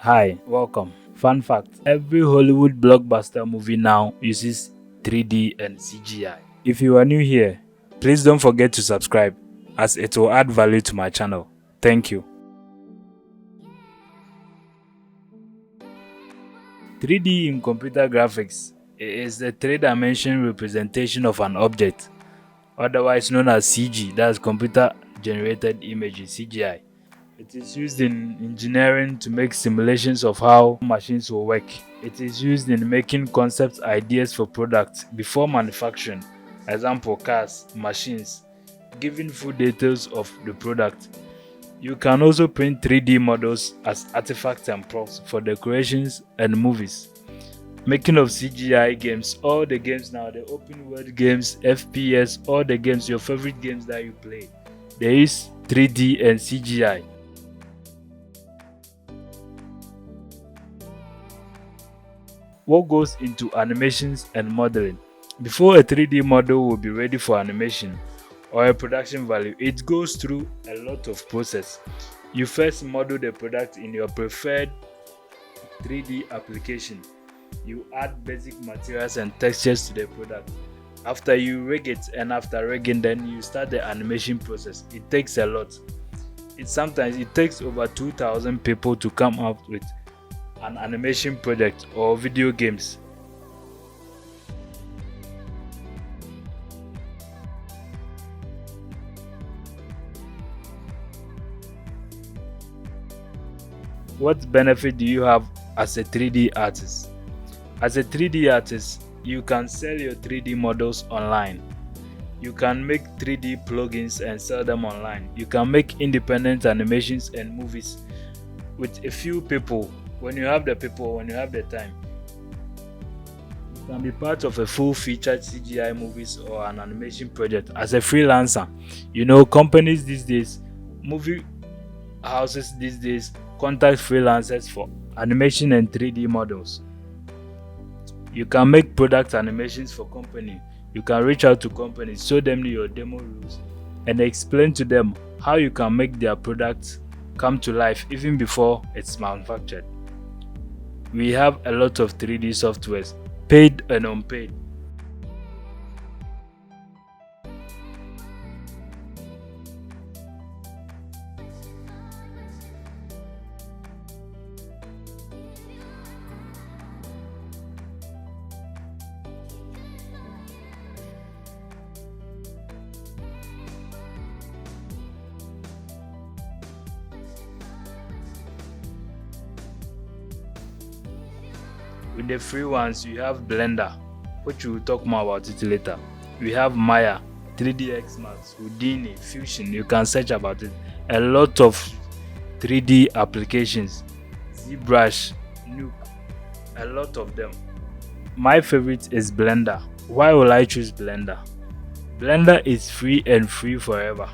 Hi, welcome. Fun fact, every Hollywood blockbuster movie now uses 3D and CGI. If you are new here, please don't forget to subscribe as it will add value to my channel. Thank you. 3D in computer graphics is the three-dimensional representation of an object, otherwise known as CG, that's computer generated images, CGI. It is used in engineering to make simulations of how machines will work. It is used in making concept ideas for products before manufacturing, example cars, machines, giving full details of the product. You can also print 3D models as artifacts and props for decorations and movies. Making of CGI games, all the games now, the open world games, FPS, all the games, your favorite games that you play, there is 3D and CGI. What goes into animations and modeling? Before a 3D model will be ready for animation or a production value, it goes through a lot of process. You first model the product in your preferred 3D application. You add basic materials and textures to the product. After you rig it, and after rigging, then you start the animation process. It takes a lot. Sometimes it takes over 2,000 people to come up with an animation project or video games. What benefit do you have as a 3D artist? As a 3D artist, you can sell your 3D models online. You can make 3D plugins and sell them online. You can make independent animations and movies with a few people. When you have the people, when you have the time, you can be part of a full-featured CGI movies or an animation project as a freelancer. Companies these days, movie houses these days contact freelancers for animation and 3D models. You can make product animations for company. You can reach out to companies, show them your demo rules, and explain to them how you can make their product come to life even before it's manufactured. We have a lot of 3D softwares, paid and unpaid. With the free ones, you have Blender, which we will talk more about it later. We have Maya, 3DX Max, Houdini, Fusion, you can search about it. A lot of 3D applications, ZBrush, Nuke, a lot of them. My favorite is Blender. Why will I choose Blender? Blender is free and free forever.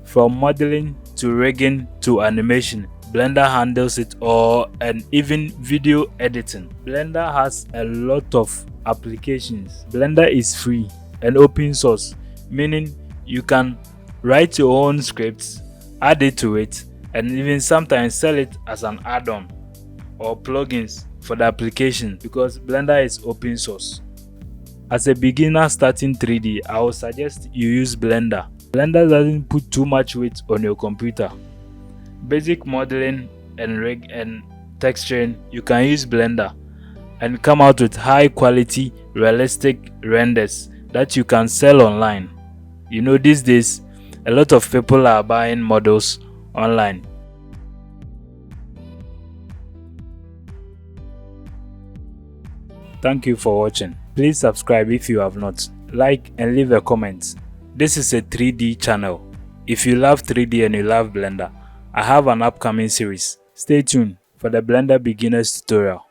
From modeling to rigging to animation, Blender handles it all, and even video editing. Blender has a lot of applications. Blender is free and open source, meaning you can write your own scripts, add it to it, and even sometimes sell it as an add-on or plugins for the application, because Blender is open source. As a beginner starting 3D, I would suggest you use Blender. Blender doesn't put too much weight on your computer. Basic modeling and rig and texturing, you can use Blender and come out with high quality realistic renders that you can sell online. These days a lot of people are buying models online. Thank you for watching. Please subscribe if you have not. Like and leave a comment. This is a 3D channel. If you love 3D and you love Blender, I have an upcoming series. Stay tuned for the Blender beginners tutorial.